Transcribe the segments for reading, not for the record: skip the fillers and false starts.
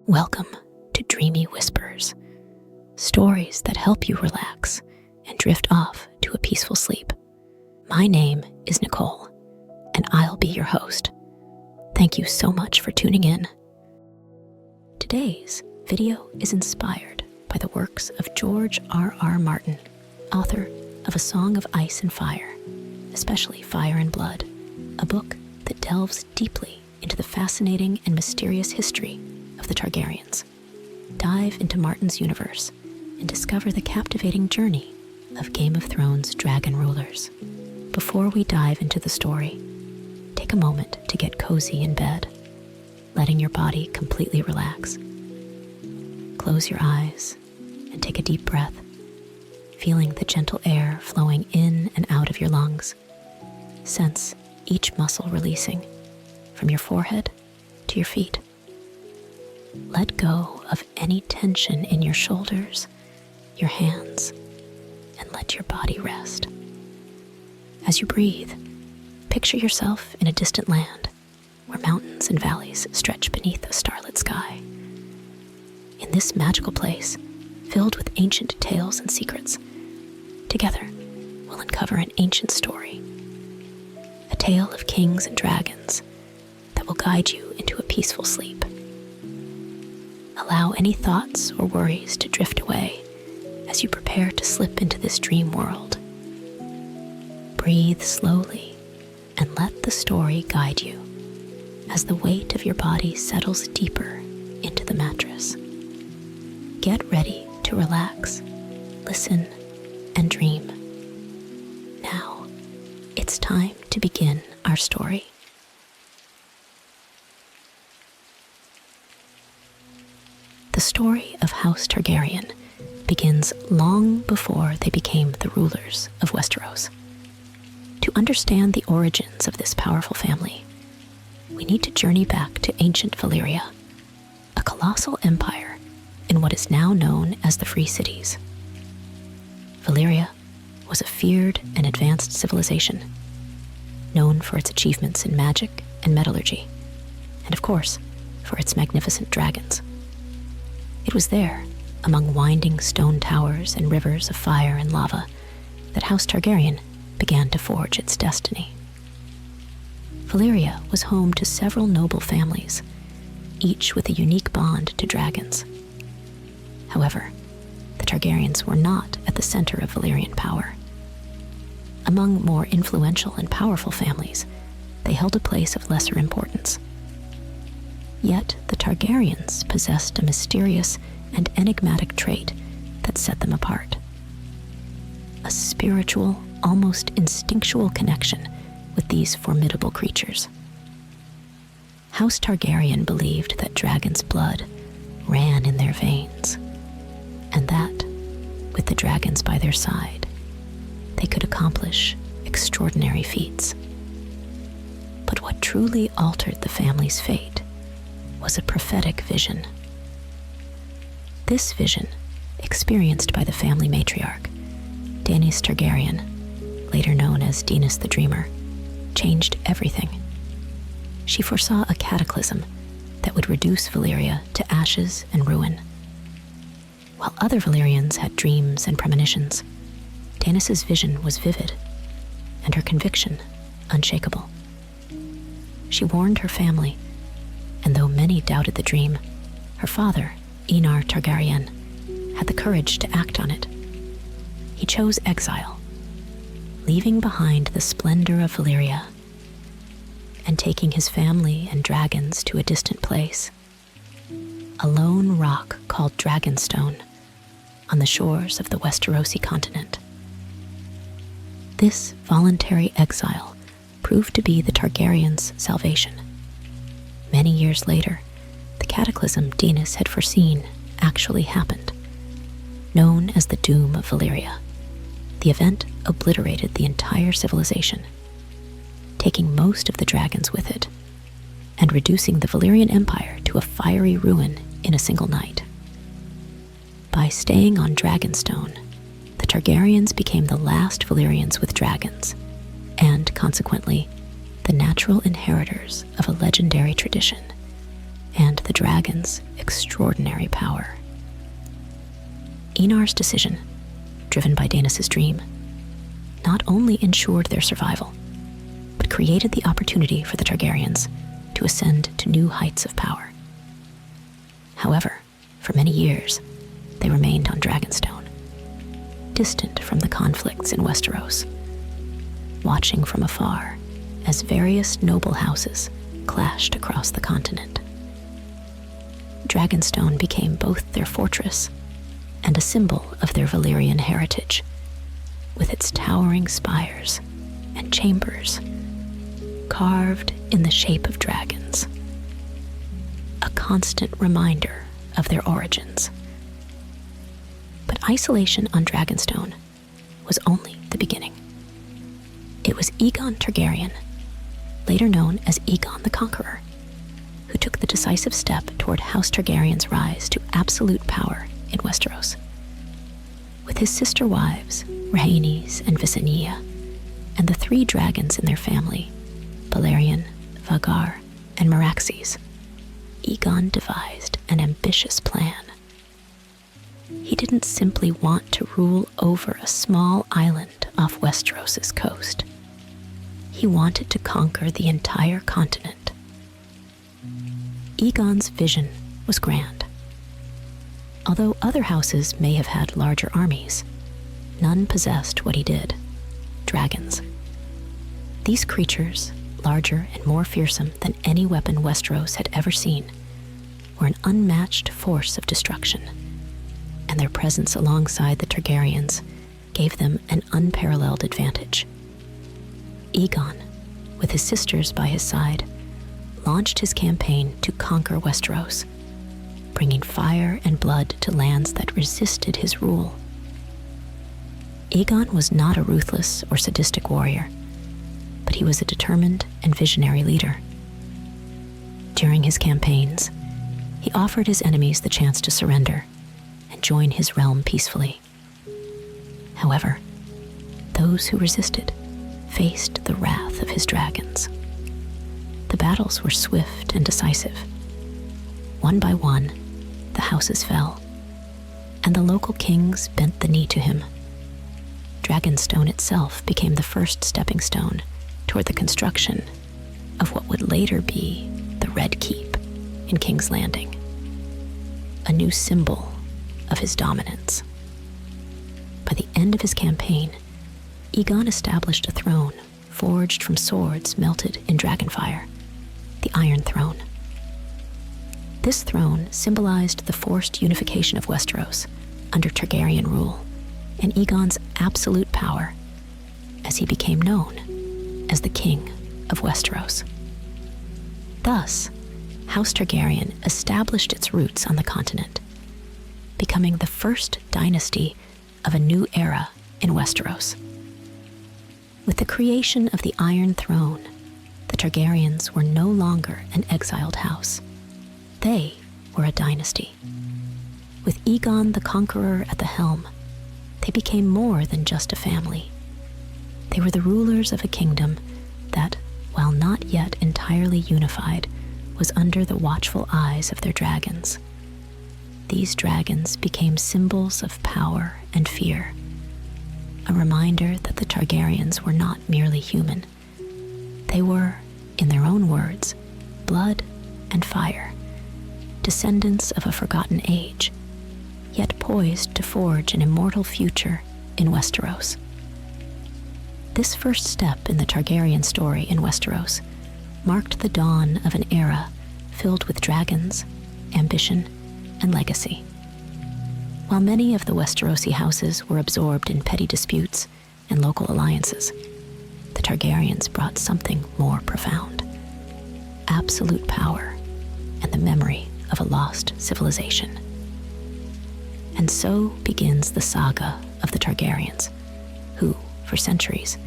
Welcome to Dreamy Whispers, stories that help you relax and drift off to a peaceful sleep. My name is Nicole, and I'll be your host. Thank you so much for tuning in. Today's video is inspired by the works of George R.R. Martin, author of A Song of Ice and Fire, especially Fire and Blood, a book that delves deeply into the fascinating and mysterious history of the Targaryens. Dive into Martin's universe and discover the captivating journey of Game of Thrones dragon rulers. Before we dive into the story, take a moment to get cozy in bed, letting your body completely relax. Close your eyes and take a deep breath, feeling the gentle air flowing in and out of your lungs. Sense each muscle releasing from your forehead to your feet. Let go of any tension in your shoulders, your hands, and let your body rest. As you breathe, picture yourself in a distant land where mountains and valleys stretch beneath a starlit sky. In this magical place, filled with ancient tales and secrets, together we'll uncover an ancient story, a tale of kings and dragons that will guide you into a peaceful sleep. Allow any thoughts or worries to drift away as you prepare to slip into this dream world. Breathe slowly and let the story guide you as the weight of your body settles deeper into the mattress. Get ready to relax, listen, and dream. Now, it's time to begin our story. The story of House Targaryen begins long before they became the rulers of Westeros. To understand the origins of this powerful family, we need to journey back to ancient Valyria, a colossal empire in what is now known as the Free Cities. Valyria was a feared and advanced civilization, known for its achievements in magic and metallurgy, and of course, for its magnificent dragons. It was there, among winding stone towers and rivers of fire and lava, that House Targaryen began to forge its destiny. Valyria was home to several noble families, each with a unique bond to dragons. However, the Targaryens were not at the center of Valyrian power. Among more influential and powerful families, they held a place of lesser importance. Yet the Targaryens possessed a mysterious and enigmatic trait that set them apart. A spiritual, almost instinctual connection with these formidable creatures. House Targaryen believed that dragons' blood ran in their veins, and that, with the dragons by their side, they could accomplish extraordinary feats. But what truly altered the family's fate was a prophetic vision. This vision, experienced by the family matriarch, Daenerys Targaryen, later known as Daenerys the Dreamer, changed everything. She foresaw a cataclysm that would reduce Valyria to ashes and ruin. While other Valyrians had dreams and premonitions, Daenerys' vision was vivid, and her conviction unshakable. She warned her family, and though many doubted the dream, her father, Aegon Targaryen, had the courage to act on it. He chose exile, leaving behind the splendor of Valyria and taking his family and dragons to a distant place, a lone rock called Dragonstone, on the shores of the Westerosi continent. This voluntary exile proved to be the Targaryens' salvation. Many years later, the cataclysm Daenerys had foreseen actually happened. Known as the Doom of Valyria, the event obliterated the entire civilization, taking most of the dragons with it, and reducing the Valyrian Empire to a fiery ruin in a single night. By staying on Dragonstone, the Targaryens became the last Valyrians with dragons, and consequently, the natural inheritors of a legendary tradition, and the dragon's extraordinary power. Aenar's decision, driven by Daenerys' dream, not only ensured their survival, but created the opportunity for the Targaryens to ascend to new heights of power. However, for many years, they remained on Dragonstone, distant from the conflicts in Westeros, watching from afar as various noble houses clashed across the continent. Dragonstone became both their fortress and a symbol of their Valyrian heritage, with its towering spires and chambers carved in the shape of dragons, a constant reminder of their origins. But isolation on Dragonstone was only the beginning. It was Aegon Targaryen, later known as Aegon the Conqueror, who took the decisive step toward House Targaryen's rise to absolute power in Westeros. With his sister wives, Rhaenys and Visenya, and the 3 dragons in their family, Balerion, Vhagar, and Meraxes, Aegon devised an ambitious plan. He didn't simply want to rule over a small island off Westeros' coast. He wanted to conquer the entire continent. Aegon's vision was grand. Although other houses may have had larger armies, none possessed what he did: dragons. These creatures, larger and more fearsome than any weapon Westeros had ever seen, were an unmatched force of destruction, and their presence alongside the Targaryens gave them an unparalleled advantage. Aegon, with his sisters by his side, launched his campaign to conquer Westeros, bringing fire and blood to lands that resisted his rule. Aegon was not a ruthless or sadistic warrior, but he was a determined and visionary leader. During his campaigns, he offered his enemies the chance to surrender and join his realm peacefully. However, those who resisted faced the wrath of his dragons. The battles were swift and decisive. One by one, the houses fell, and the local kings bent the knee to him. Dragonstone itself became the first stepping stone toward the construction of what would later be the Red Keep in King's Landing, a new symbol of his dominance. By the end of his campaign, Aegon established a throne forged from swords melted in dragonfire, the Iron Throne. This throne symbolized the forced unification of Westeros under Targaryen rule and Aegon's absolute power, as he became known as the King of Westeros. Thus, House Targaryen established its roots on the continent, becoming the first dynasty of a new era in Westeros. With the creation of the Iron Throne, the Targaryens were no longer an exiled house. They were a dynasty. With Aegon the Conqueror at the helm, they became more than just a family. They were the rulers of a kingdom that, while not yet entirely unified, was under the watchful eyes of their dragons. These dragons became symbols of power and fear, a reminder that the Targaryens were not merely human. They were, in their own words, blood and fire, descendants of a forgotten age, yet poised to forge an immortal future in Westeros. This first step in the Targaryen story in Westeros marked the dawn of an era filled with dragons, ambition, and legacy. While many of the Westerosi houses were absorbed in petty disputes and local alliances, the Targaryens brought something more profound: absolute power and the memory of a lost civilization. And so begins the saga of the Targaryens, who, for centuries,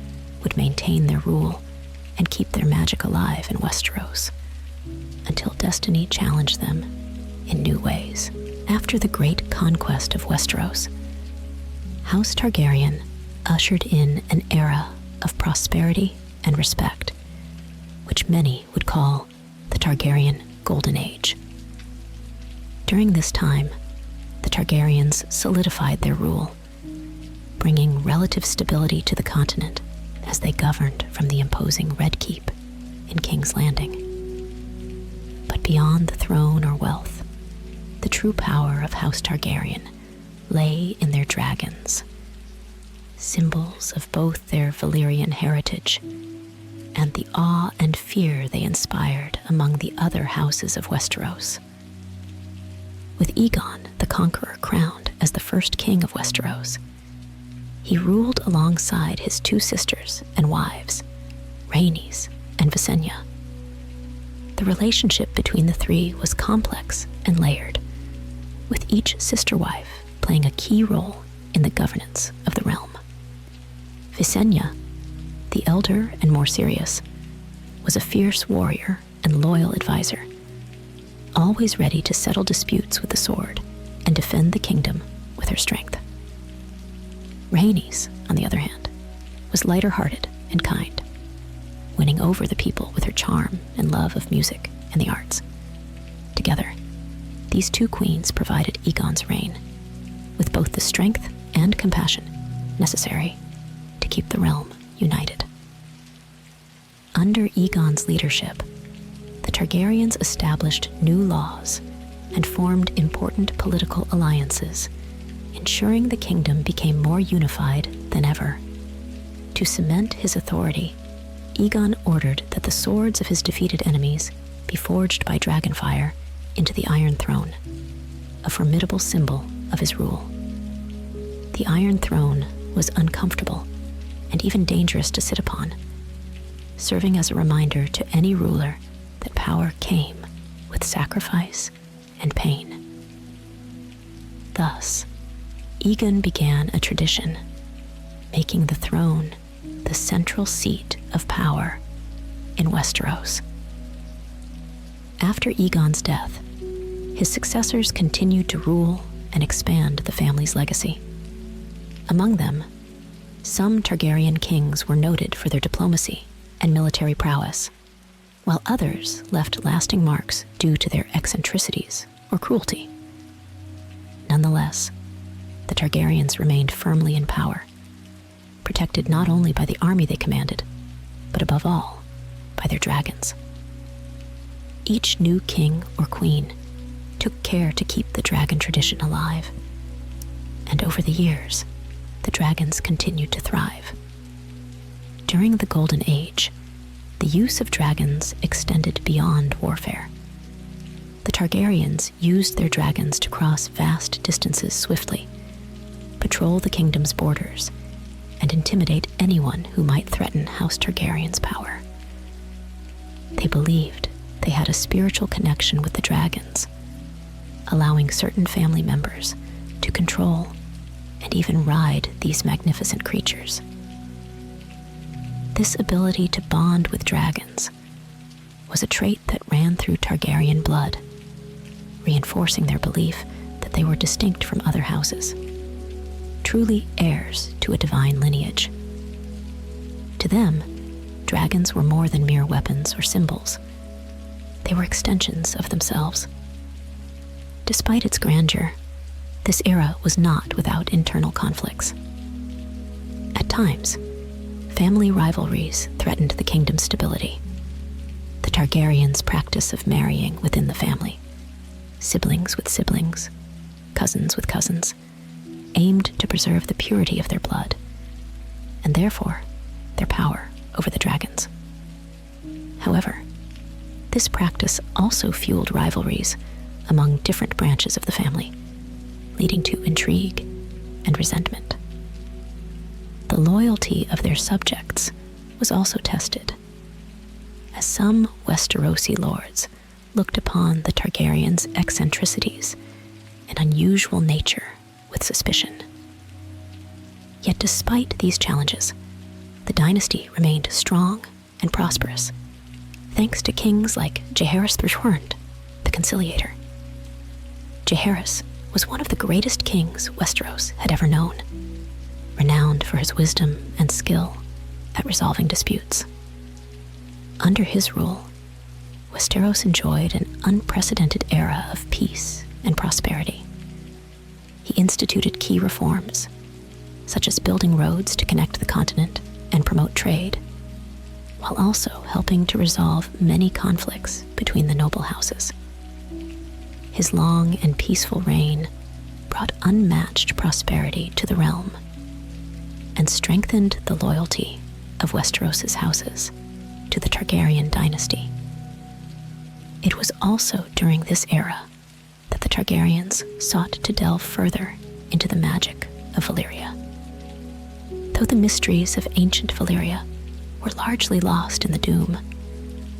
would maintain their rule and keep their magic alive in Westeros, until destiny challenged them in new ways. After the great conquest of Westeros, House Targaryen ushered in an era of prosperity and respect, which many would call the Targaryen Golden Age. During this time, the Targaryens solidified their rule, bringing relative stability to the continent as they governed from the imposing Red Keep in King's Landing. But beyond the throne or wealth, the true power of House Targaryen lay in their dragons, symbols of both their Valyrian heritage and the awe and fear they inspired among the other houses of Westeros. With Aegon the Conqueror crowned as the first king of Westeros, he ruled alongside his two sisters and wives, Rhaenys and Visenya. The relationship between the three was complex and layered, with each sister wife playing a key role in the governance of the realm. Visenya, the elder and more serious, was a fierce warrior and loyal advisor, always ready to settle disputes with the sword and defend the kingdom with her strength. Rhaenys, on the other hand, was lighter-hearted and kind, winning over the people with her charm and love of music and the arts. Together, these two queens provided Aegon's reign with both the strength and compassion necessary to keep the realm united. Under Aegon's leadership, the Targaryens established new laws and formed important political alliances, ensuring the kingdom became more unified than ever. To cement his authority, Aegon ordered that the swords of his defeated enemies be forged by dragonfire into the Iron Throne, a formidable symbol of his rule. The Iron Throne was uncomfortable and even dangerous to sit upon, serving as a reminder to any ruler that power came with sacrifice and pain. Thus, Aegon began a tradition, making the throne the central seat of power in Westeros. After Aegon's death, his successors continued to rule and expand the family's legacy. Among them, some Targaryen kings were noted for their diplomacy and military prowess, while others left lasting marks due to their eccentricities or cruelty. Nonetheless, the Targaryens remained firmly in power, protected not only by the army they commanded, but above all, by their dragons. Each new king or queen took care to keep the dragon tradition alive, and over the years, the dragons continued to thrive. During the Golden Age, the use of dragons extended beyond warfare. The Targaryens used their dragons to cross vast distances swiftly, patrol the kingdom's borders, and intimidate anyone who might threaten House Targaryen's power. They believed they had a spiritual connection with the dragons, allowing certain family members to control and even ride these magnificent creatures. This ability to bond with dragons was a trait that ran through Targaryen blood, reinforcing their belief that they were distinct from other houses, truly heirs to a divine lineage. To them, dragons were more than mere weapons or symbols. They were extensions of themselves. Despite its grandeur, this era was not without internal conflicts. At times, family rivalries threatened the kingdom's stability. The Targaryens' practice of marrying within the family, siblings with siblings, cousins with cousins, aimed to preserve the purity of their blood, and therefore their power over the dragons. However, this practice also fueled rivalries among different branches of the family, leading to intrigue and resentment. The loyalty of their subjects was also tested, as some Westerosi lords looked upon the Targaryens' eccentricities and unusual nature with suspicion. Yet despite these challenges, the dynasty remained strong and prosperous, thanks to kings like Jaehaerys the Conciliator. Jaehaerys was one of the greatest kings Westeros had ever known, renowned for his wisdom and skill at resolving disputes. Under his rule, Westeros enjoyed an unprecedented era of peace and prosperity. He instituted key reforms, such as building roads to connect the continent and promote trade, while also helping to resolve many conflicts between the noble houses. His long and peaceful reign brought unmatched prosperity to the realm and strengthened the loyalty of Westeros's houses to the Targaryen dynasty. It was also during this era that the Targaryens sought to delve further into the magic of Valyria. Though the mysteries of ancient Valyria were largely lost in the Doom,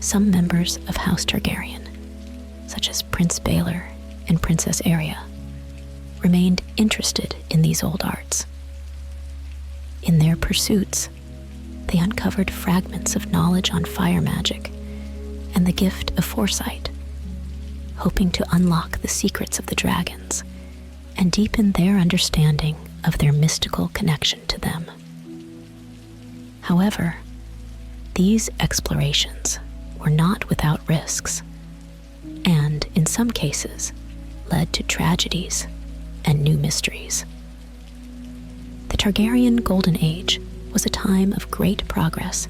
some members of House Targaryen, such as Prince Baelor and Princess Arya, remained interested in these old arts. In their pursuits, they uncovered fragments of knowledge on fire magic and the gift of foresight, hoping to unlock the secrets of the dragons and deepen their understanding of their mystical connection to them. However, these explorations were not without risks, and in some cases led to tragedies and new mysteries. The Targaryen Golden Age was a time of great progress,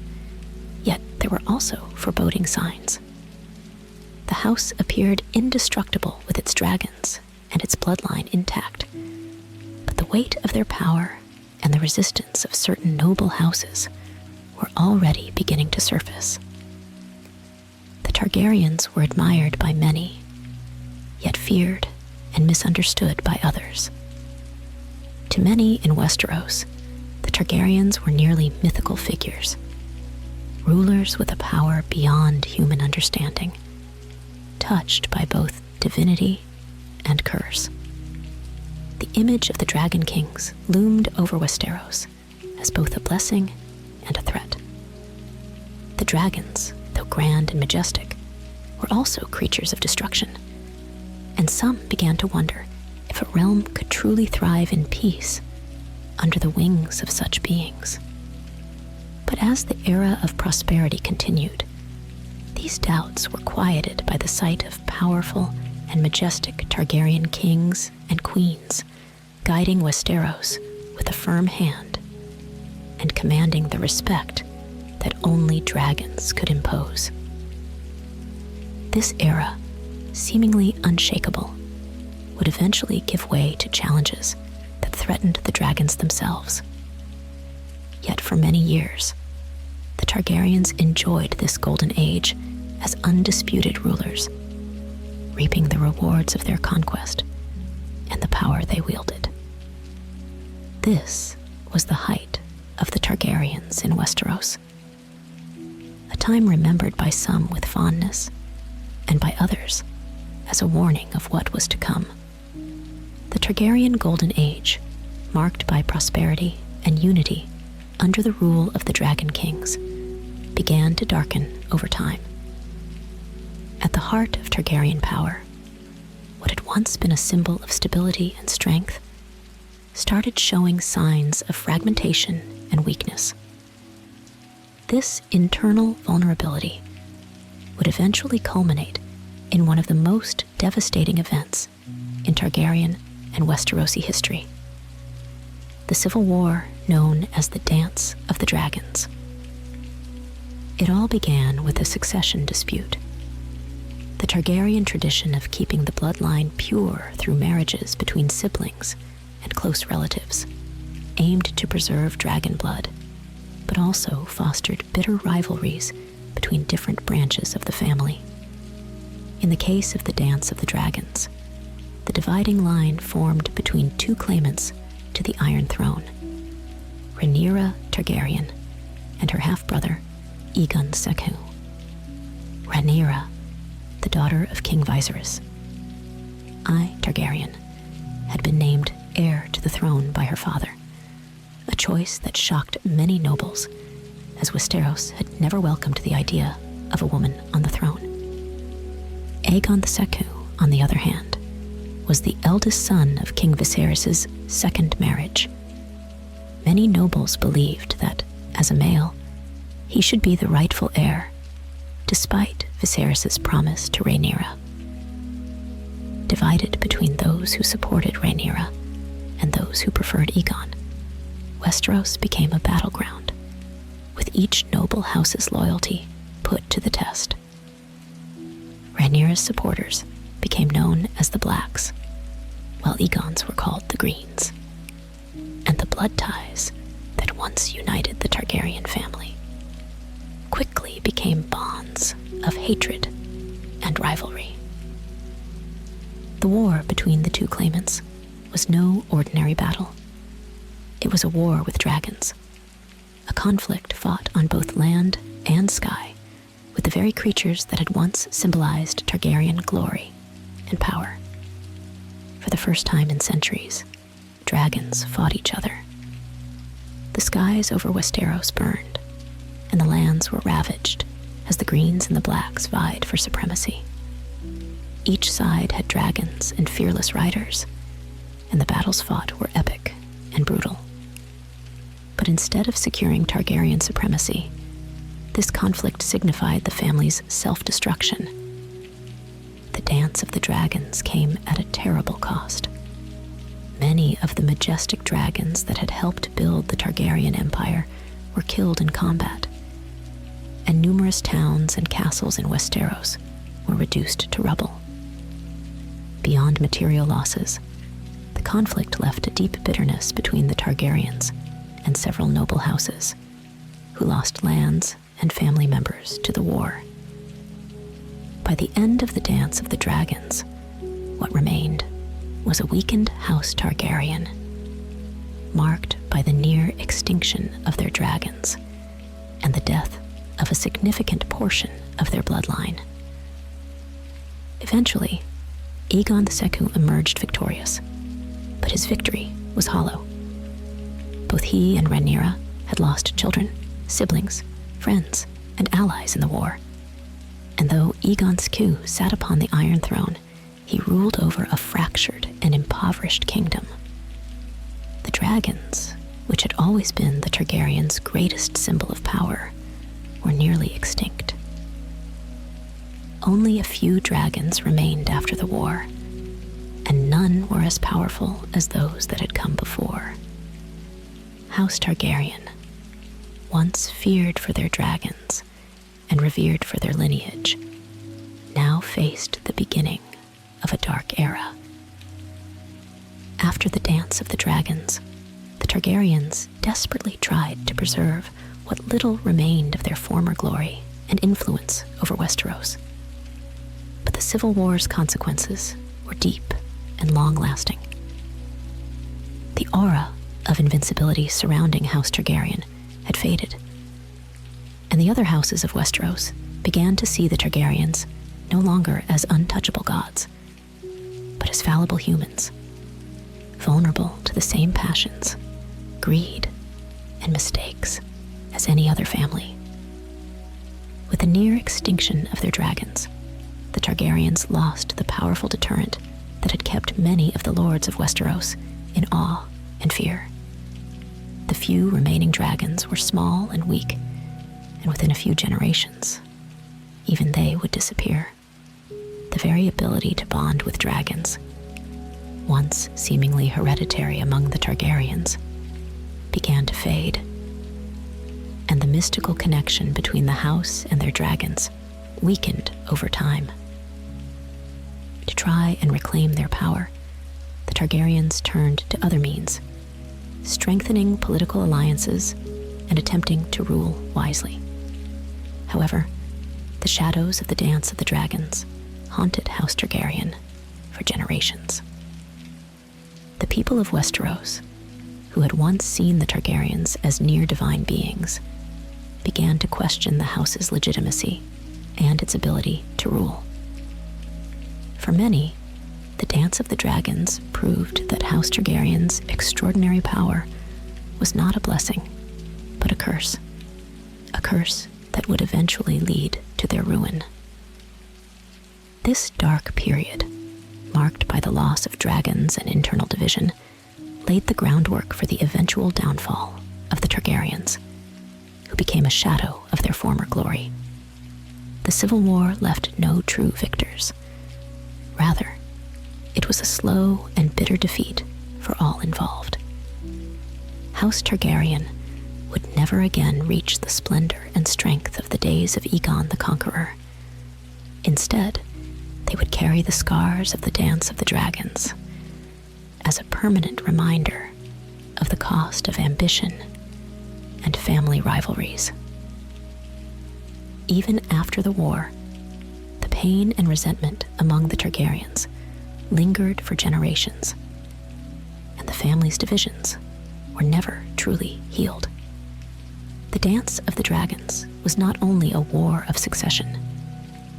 yet there were also foreboding signs. The house appeared indestructible with its dragons and its bloodline intact, but the weight of their power and the resistance of certain noble houses were already beginning to surface. The Targaryens were admired by many, yet feared and misunderstood by others. To many in Westeros, the Targaryens were nearly mythical figures, rulers with a power beyond human understanding, touched by both divinity and curse. The image of the Dragon Kings loomed over Westeros as both a blessing and a threat. The dragons, though grand and majestic, were also creatures of destruction, and some began to wonder if a realm could truly thrive in peace under the wings of such beings. But as the era of prosperity continued, these doubts were quieted by the sight of powerful and majestic Targaryen kings and queens guiding Westeros with a firm hand and commanding the respect that only dragons could impose. This era, seemingly unshakable, would eventually give way to challenges that threatened the dragons themselves. Yet for many years, the Targaryens enjoyed this golden age as undisputed rulers, reaping the rewards of their conquest and the power they wielded. This was the height of the Targaryens in Westeros, a time remembered by some with fondness and by others as a warning of what was to come. The Targaryen Golden Age, marked by prosperity and unity under the rule of the Dragon Kings, began to darken over time. At the heart of Targaryen power, what had once been a symbol of stability and strength started showing signs of fragmentation and weakness. This internal vulnerability would eventually culminate in one of the most devastating events in Targaryen and Westerosi history: the civil war known as the Dance of the Dragons. It all began with a succession dispute. The Targaryen tradition of keeping the bloodline pure through marriages between siblings and close relatives aimed to preserve dragon blood, but also fostered bitter rivalries between different branches of the family. In the case of the Dance of the Dragons, the dividing line formed between two claimants to the Iron Throne, Rhaenyra Targaryen and her half-brother, Aegon II. Rhaenyra, the daughter of King Viserys, Targaryen, had been named heir to the throne by her father, a choice that shocked many nobles, as Westeros had never welcomed the idea of a woman on the throne. Aegon II, on the other hand, was the eldest son of King Viserys' second marriage. Many nobles believed that, as a male, he should be the rightful heir, despite Viserys' promise to Rhaenyra. Divided between those who supported Rhaenyra and those who preferred Aegon, Westeros became a battleground, with each noble house's loyalty put to the test. Rhaenyra's supporters became known as the Blacks, while Aegon's were called the Greens. And the blood ties that once united the Targaryen family quickly became bonds of hatred and rivalry. The war between the two claimants was no ordinary battle. It was a war with dragons, a conflict fought on both land and sky with the very creatures that had once symbolized Targaryen glory and power. For the first time in centuries, dragons fought each other. The skies over Westeros burned, and the lands were ravaged as the Greens and the Blacks vied for supremacy. Each side had dragons and fearless riders, and the battles fought were epic and brutal. But instead of securing Targaryen supremacy, this conflict signified the family's self-destruction. The dance of the dragons came at a terrible cost. Many of the majestic dragons that had helped build the Targaryen Empire were killed in combat, and numerous towns and castles in Westeros were reduced to rubble. Beyond material losses, the conflict left a deep bitterness between the Targaryens and several noble houses, who lost lands and family members to the war. By the end of the Dance of the Dragons, what remained was a weakened House Targaryen, marked by the near extinction of their dragons and the death of a significant portion of their bloodline. Eventually, Aegon II emerged victorious, but his victory was hollow. Both he and Rhaenyra had lost children, siblings, friends, and allies in the war. And though Aegon's coup sat upon the Iron Throne, he ruled over a fractured and impoverished kingdom. The dragons, which had always been the Targaryens' greatest symbol of power, were nearly extinct. Only a few dragons remained after the war, and none were as powerful as those that had come before. House Targaryen, once feared for their dragons and revered for their lineage, now faced the beginning of a dark era. After the Dance of the Dragons, the Targaryens desperately tried to preserve what little remained of their former glory and influence over Westeros. But the Civil War's consequences were deep and long-lasting. The aura of invincibility surrounding House Targaryen had faded, and the other houses of Westeros began to see the Targaryens no longer as untouchable gods, but as fallible humans, vulnerable to the same passions, greed, and mistakes as any other family. With the near extinction of their dragons, the Targaryens lost the powerful deterrent that had kept many of the lords of Westeros in awe and fear. The few remaining dragons were small and weak, and within a few generations, even they would disappear. The very ability to bond with dragons, once seemingly hereditary among the Targaryens, began to fade, and the mystical connection between the house and their dragons weakened over time. To try and reclaim their power, the Targaryens turned to other means, strengthening political alliances and attempting to rule wisely. However, the shadows of the Dance of the Dragons haunted House Targaryen for generations. The people of Westeros, who had once seen the Targaryens as near-divine beings, began to question the house's legitimacy and its ability to rule. For many, the Dance of the Dragons proved that House Targaryen's extraordinary power was not a blessing, but a curse that would eventually lead to their ruin. This dark period, marked by the loss of dragons and internal division, laid the groundwork for the eventual downfall of the Targaryens, who became a shadow of their former glory. The Civil War left no true victors. Rather, it was a slow and bitter defeat for all involved. House Targaryen would never again reach the splendor and strength of the days of Aegon the Conqueror. Instead, they would carry the scars of the Dance of the Dragons as a permanent reminder of the cost of ambition and family rivalries. Even after the war, the pain and resentment among the Targaryens lingered for generations, and the family's divisions were never truly healed. The Dance of the Dragons was not only a war of succession,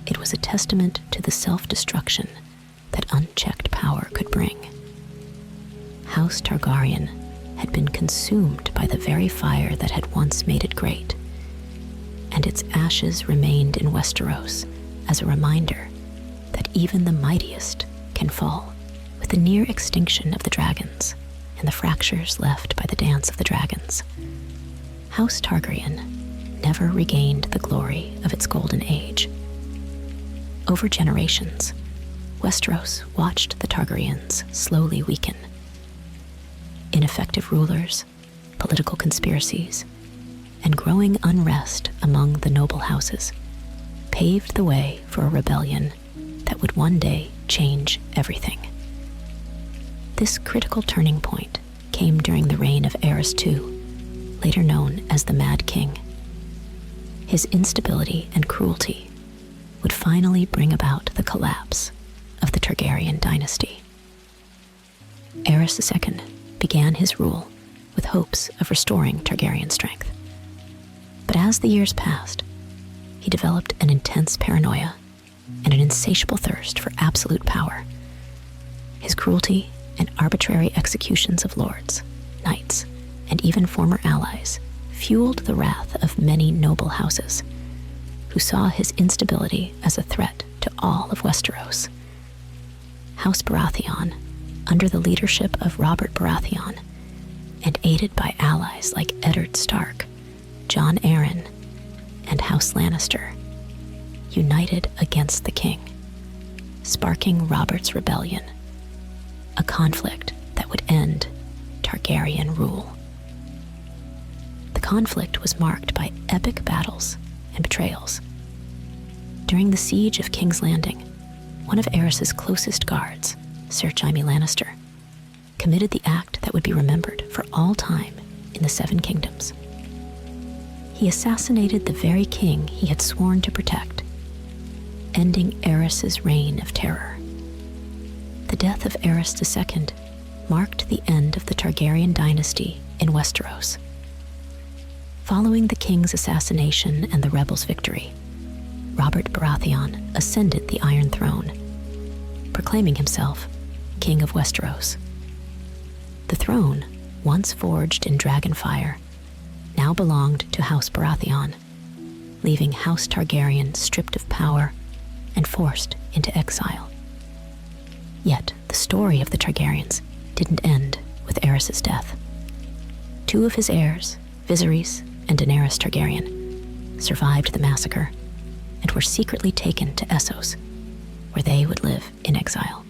it was a testament to the self-destruction that unchecked power could bring. House Targaryen had been consumed by the very fire that had once made it great, and its ashes remained in Westeros as a reminder that even the mightiest can fall. With the near extinction of the dragons and the fractures left by the Dance of the Dragons, House Targaryen never regained the glory of its golden age. Over generations, Westeros watched the Targaryens slowly weaken. Ineffective rulers, political conspiracies, and growing unrest among the noble houses paved the way for a rebellion that would one day change everything. This critical turning point came during the reign of Aerys II, later known as the Mad King. His instability and cruelty would finally bring about the collapse of the Targaryen dynasty. Aerys II began his rule with hopes of restoring Targaryen strength. But as the years passed, he developed an intense paranoia and an insatiable thirst for absolute power. His cruelty and arbitrary executions of lords, knights, and even former allies fueled the wrath of many noble houses, who saw his instability as a threat to all of Westeros. House Baratheon, under the leadership of Robert Baratheon, and aided by allies like Eddard Stark, Jon Arryn, and House Lannister, united against the king, sparking Robert's rebellion, a conflict that would end Targaryen rule. The conflict was marked by epic battles and betrayals. During the siege of King's Landing, one of Aerys's closest guards, Sir Jaime Lannister, committed the act that would be remembered for all time in the Seven Kingdoms. He assassinated the very king he had sworn to protect, ending Aerys's reign of terror. The death of Aerys II marked the end of the Targaryen dynasty in Westeros. Following the king's assassination and the rebels' victory, Robert Baratheon ascended the Iron Throne, proclaiming himself King of Westeros. The throne, once forged in dragonfire, now belonged to House Baratheon, leaving House Targaryen stripped of power and forced into exile. Yet the story of the Targaryens didn't end with Aerys's death. Two of his heirs, Viserys and Daenerys Targaryen, survived the massacre and were secretly taken to Essos, where they would live in exile.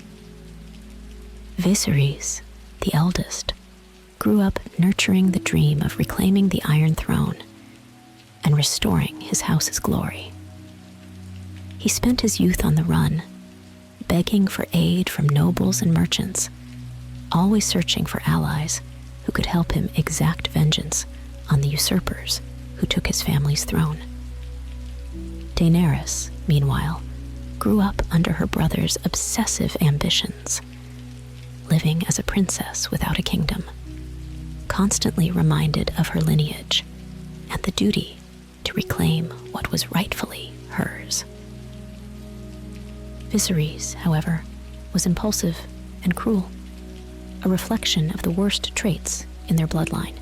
Viserys, the eldest, grew up nurturing the dream of reclaiming the Iron Throne and restoring his house's glory. He spent his youth on the run, begging for aid from nobles and merchants, always searching for allies who could help him exact vengeance on the usurpers who took his family's throne. Daenerys, meanwhile, grew up under her brother's obsessive ambitions, living as a princess without a kingdom, constantly reminded of her lineage and the duty to reclaim what was rightfully hers. Viserys, however, was impulsive and cruel, a reflection of the worst traits in their bloodline.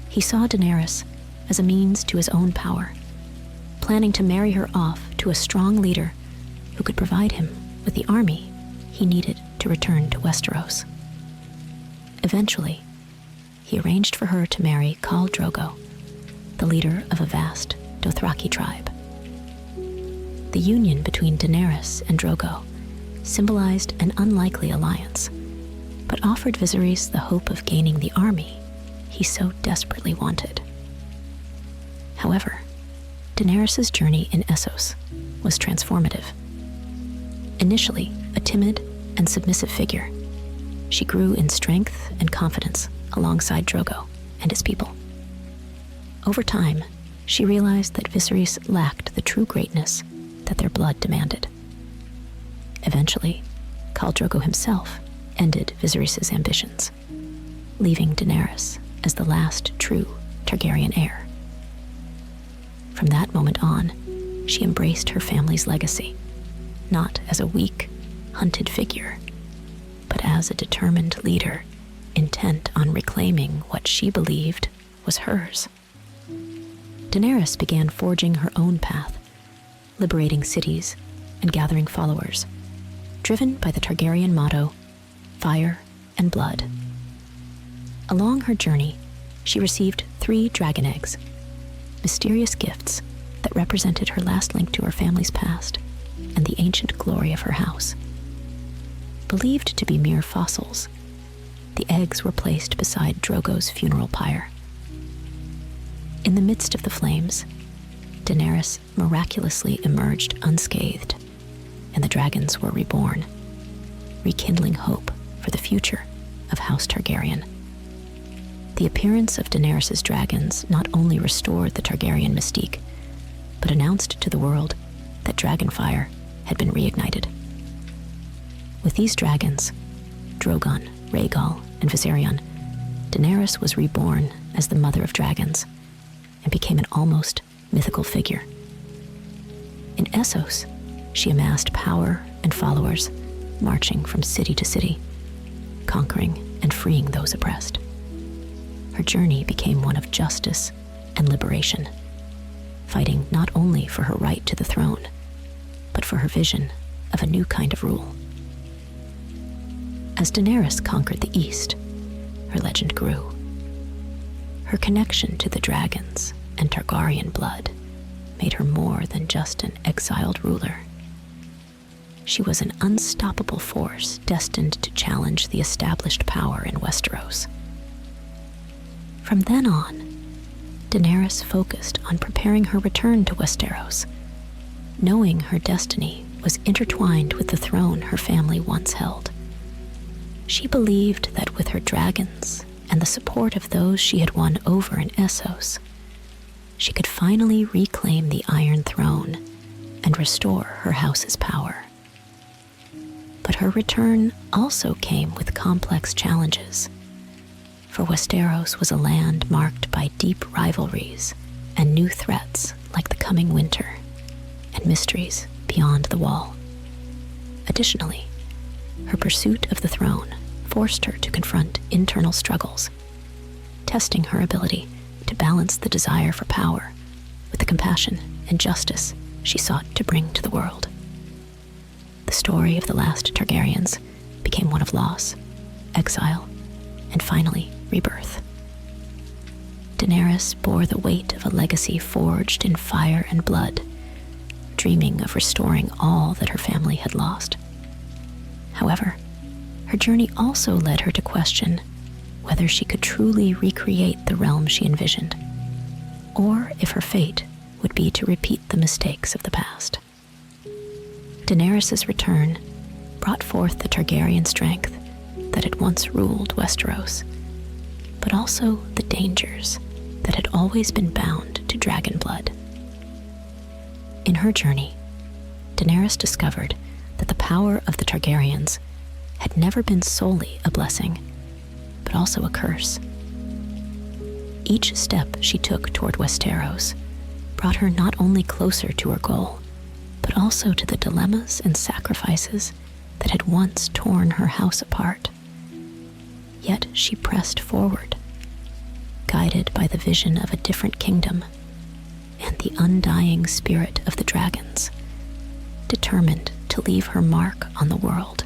He saw Daenerys as a means to his own power, planning to marry her off to a strong leader who could provide him with the army he needed to return to Westeros. Eventually, he arranged for her to marry Khal Drogo, the leader of a vast Dothraki tribe. The union between Daenerys and Drogo symbolized an unlikely alliance, but offered Viserys the hope of gaining the army he so desperately wanted. However, Daenerys' journey in Essos was transformative. Initially a timid and submissive figure, she grew in strength and confidence alongside Drogo and his people. Over time, she realized that Viserys lacked the true greatness that their blood demanded. Eventually, Khal Drogo himself ended Viserys' ambitions, leaving Daenerys as the last true Targaryen heir. From that moment on, she embraced her family's legacy, not as a weak, hunted figure, but as a determined leader intent on reclaiming what she believed was hers. Daenerys began forging her own path, liberating cities and gathering followers, driven by the Targaryen motto, fire and blood. Along her journey, she received 3 dragon eggs, mysterious gifts that represented her last link to her family's past and the ancient glory of her house. Believed to be mere fossils, the eggs were placed beside Drogo's funeral pyre. In the midst of the flames, Daenerys miraculously emerged unscathed, and the dragons were reborn, rekindling hope for the future of House Targaryen. The appearance of Daenerys' dragons not only restored the Targaryen mystique, but announced to the world that dragonfire had been reignited. With these dragons, Drogon, Rhaegal, and Viserion, Daenerys was reborn as the mother of dragons and became an almost mythical figure. In Essos, she amassed power and followers, marching from city to city, conquering and freeing those oppressed. Her journey became one of justice and liberation, fighting not only for her right to the throne, but for her vision of a new kind of rule. As Daenerys conquered the East, her legend grew. Her connection to the dragons and Targaryen blood made her more than just an exiled ruler. She was an unstoppable force destined to challenge the established power in Westeros. From then on, Daenerys focused on preparing her return to Westeros, knowing her destiny was intertwined with the throne her family once held. She believed that with her dragons and the support of those she had won over in Essos, she could finally reclaim the Iron Throne and restore her house's power. But her return also came with complex challenges, for Westeros was a land marked by deep rivalries and new threats like the coming winter and mysteries beyond the Wall. Additionally, her pursuit of the throne forced her to confront internal struggles, testing her ability to balance the desire for power with the compassion and justice she sought to bring to the world. The story of the last Targaryens became one of loss, exile, and finally, rebirth. Daenerys bore the weight of a legacy forged in fire and blood, dreaming of restoring all that her family had lost. However, her journey also led her to question whether she could truly recreate the realm she envisioned, or if her fate would be to repeat the mistakes of the past. Daenerys' return brought forth the Targaryen strength that had once ruled Westeros, but also the dangers that had always been bound to dragon blood. In her journey, Daenerys discovered that the power of the Targaryens had never been solely a blessing, but also a curse. Each step she took toward Westeros brought her not only closer to her goal, but also to the dilemmas and sacrifices that had once torn her house apart. Yet she pressed forward, guided by the vision of a different kingdom and the undying spirit of the dragons, determined to leave her mark on the world.